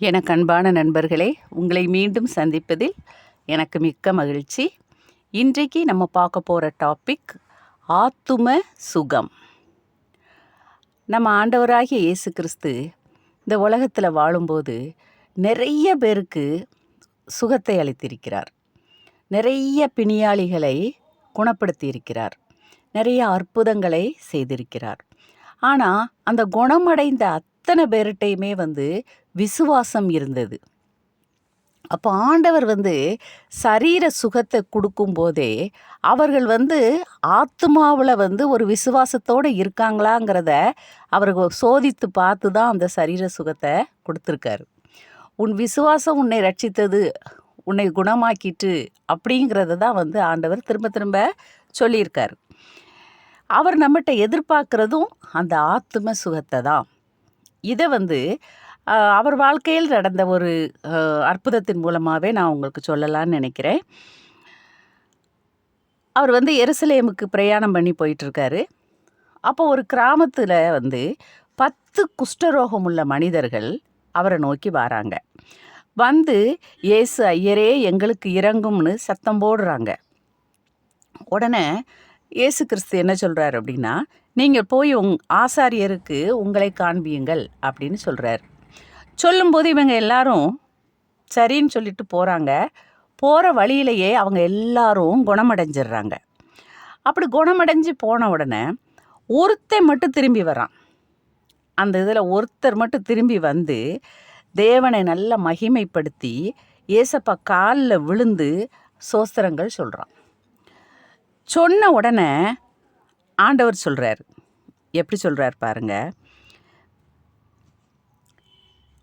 எனக்கு அன்பான நண்பர்களே, உங்களை மீண்டும் சந்திப்பதில் எனக்கு மிக்க மகிழ்ச்சி. இன்றைக்கு நம்ம பார்க்க போகிற டாபிக் ஆத்தும சுகம். நம்ம ஆண்டவராகிய இயேசு கிறிஸ்து இந்த உலகத்தில் வாழும்போது நிறைய பேருக்கு சுகத்தை அளித்திருக்கிறார். நிறைய பிணியாளிகளை குணப்படுத்தியிருக்கிறார். நிறைய அற்புதங்களை செய்திருக்கிறார். ஆனால் அந்த குணமடைந்த அத்தனை பேர்கிட்டையுமே விசுவாசம் இருந்தது. அப்போ ஆண்டவர் சரீர சுகத்தை கொடுக்கும்போதே அவர்கள் ஆத்மாவில் ஒரு விசுவாசத்தோடு இருக்காங்களாங்கிறத அவர்கள் சோதித்து பார்த்து தான் அந்த சரீர சுகத்தை கொடுத்துருக்காரு. உன் விசுவாசம் உன்னை ரட்சித்தது, உன்னை குணமாக்கிட்டு அப்படிங்கிறத தான் ஆண்டவர் திரும்ப திரும்ப சொல்லியிருக்காரு. அவர் நம்மகிட்ட எதிர்பார்க்குறதும் அந்த ஆத்தும சுகத்தை தான். இதை அவர் வாழ்க்கையில் நடந்த ஒரு அற்புதத்தின் மூலமாகவே நான் உங்களுக்கு சொல்லலான்னு நினைக்கிறேன். அவர் எருசலேமுக்கு பிரயாணம் பண்ணி போயிட்டுருக்காரு. அப்போ ஒரு கிராமத்தில் 10 குஷ்டரோகம் உள்ள மனிதர்கள் அவரை நோக்கி வராங்க. இயேசு ஐயரே எங்களுக்கு இறங்கும்னு சத்தம் போடுறாங்க. உடனே இயேசு கிறிஸ்து என்ன சொல்கிறார் அப்படின்னா, நீங்கள் போய் ஆசாரியருக்கு உங்களை காண்பியுங்கள் அப்படின்னு சொல்கிறார். சொல்லும்போது இவங்க எல்லாரும் சரின்னு சொல்லிட்டு போகிறாங்க. போகிற வழியிலேயே அவங்க எல்லாரும் குணமடைஞ்சிடுறாங்க. அப்படி குணமடைஞ்சு போன உடனே ஒருத்தர் மட்டும் திரும்பி வரான். அந்த இதில் ஒருத்தர் மட்டும் திரும்பி தேவனை நல்லா மகிமைப்படுத்தி ஏசப்பா காலில் விழுந்து சோஸ்திரங்கள் சொல்கிறான். சொன்ன உடனே ஆண்டவர் சொல்கிறார். எப்படி சொல்கிறார் பாருங்க.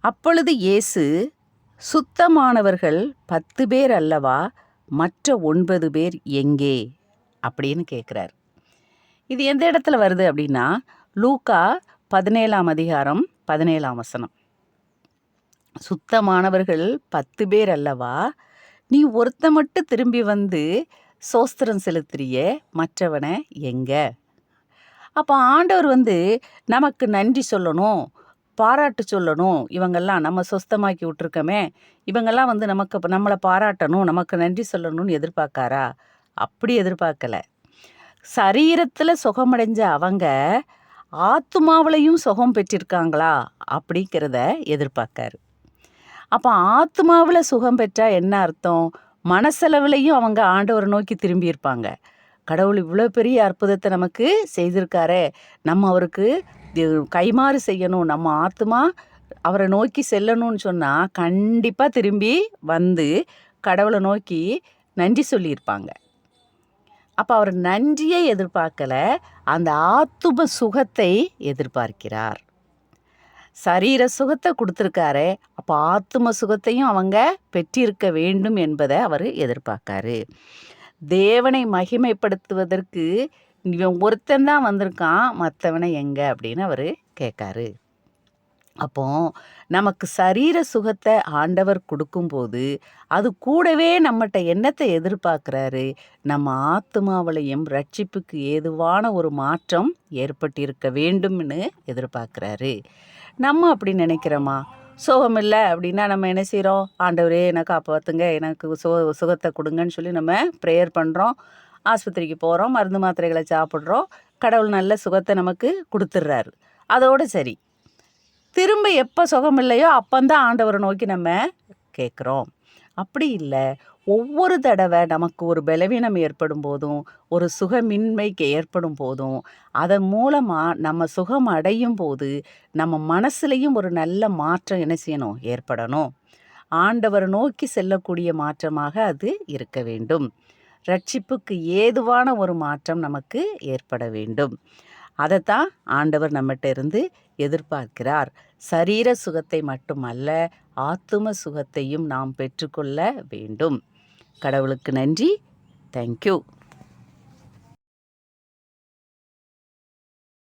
அப்பொழுது இயேசு, சுத்தமானவர்கள் 10 பேர் அல்லவா, மற்ற 9 பேர் எங்கே அப்படின்னு கேட்குறார். இது எந்த இடத்துல வருது அப்படின்னா, லூக்கா 17ஆம் அதிகாரம் 17ஆம் வசனம். சுத்தமானவர்கள் 10 பேர் அல்லவா, நீ ஒருத்த மட்டும் திரும்பி சோஸ்திரம் செலுத்துறிய, மற்றவனை எங்க? அப்போ ஆண்டவர் நமக்கு நன்றி சொல்லணும், பாராட்டு சொல்லணும். இவங்கெல்லாம் நம்ம சொஸ்தமாக்கி விட்டுருக்கோமே, இவங்கெல்லாம் நம்மளை பாராட்டணும், நமக்கு நன்றி சொல்லணும்னு எதிர்பார்க்காரா? அப்படி எதிர்பார்க்கலை. சரீரத்தில் சுகமடைஞ்ச அவங்க ஆத்மாவிலையும் சுகம் பெற்றிருக்காங்களா அப்படிங்கிறத எதிர்பார்க்காரு. அப்போ ஆத்மாவில் சுகம் பெற்றா என்ன அர்த்தம்? மனசளவுலையும் அவங்க ஆண்டவரை நோக்கி திரும்பி இருப்பாங்க. கடவுள் இவ்வளோ பெரிய அற்புதத்தை நமக்கு செய்திருக்காரே, நம்ம அவருக்கு கைமாறு செய்யணும், நம்ம ஆத்மா அவரை நோக்கி செல்லணும்னு சொன்னால் கண்டிப்பாக திரும்பி கடவுளை நோக்கி நன்றி சொல்லியிருப்பாங்க. அப்போ அவர் நன்றியை எதிர்பார்க்கலை, அந்த ஆத்தும சுகத்தை எதிர்பார்க்கிறார். சரீர சுகத்தை கொடுத்துருக்காரு, அப்போ ஆத்தும சுகத்தையும் அவங்க பெற்றிருக்க வேண்டும் என்பதை அவர் எதிர்பார்க்காரு. தேவனை மகிமைப்படுத்துவதற்கு இவன் ஒருத்தந்தான் வந்திருக்கான், மற்றவனை எங்கே அப்படின்னு அவர் கேட்காரு. அப்போ நமக்கு சரீர சுகத்தை ஆண்டவர் கொடுக்கும்போது அது கூடவே நம்மகிட்ட என்னத்தை எதிர்பார்க்குறாரு? நம்ம ஆத்மாவிலையும் ரட்சிப்புக்கு ஏதுவான ஒரு மாற்றம் ஏற்பட்டிருக்க வேண்டும்னு எதிர்பார்க்குறாரு. நம்ம அப்படி நினைக்கிறோமா? சுகம் இல்லை அப்படின்னா நம்ம என்ன செய்கிறோம்? ஆண்டவரே எனக்கு காப்பாற்றுங்க, எனக்கு சுகத்தை கொடுங்கன்னு சொல்லி நம்ம ப்ரேயர் பண்ணுறோம். ஆஸ்பத்திரிக்கு போகிறோம், மருந்து மாத்திரைகளை சாப்பிட்றோம். கடவுள் நல்ல சுகத்தை நமக்கு கொடுத்துட்றாரு. அதோடு சரி. திரும்ப எப்போ சுகம் இல்லையோ அப்போந்தான் ஆண்டவரை நோக்கி நம்ம கேட்குறோம். அப்படி இல்லை. ஒவ்வொரு தடவை நமக்கு ஒரு பலவீனம் ஏற்படும் போதும், ஒரு சுகமின்மைக்கு ஏற்படும் போதும், அதன் மூலமாக நம்ம சுகம் அடையும் போது நம்ம மனசுலையும் ஒரு நல்ல மாற்றம் என்ன செய்யணும்? ஏற்படணும். ஆண்டவரை நோக்கி செல்லக்கூடிய மாற்றமாக அது இருக்க வேண்டும். ரட்சிப்புக்கு ஏதுவான ஒரு மாற்றம் நமக்கு ஏற்பட வேண்டும். அதைத்தான் ஆண்டவர் நம்மகிட்ட இருந்து எதிர்பார்க்கிறார். சரீர சுகத்தை மட்டுமல்ல, ஆத்தும சுகத்தையும் நாம் பெற்றுக்கொள்ள வேண்டும். கடவுளுக்கு நன்றி. தேங்க்யூ.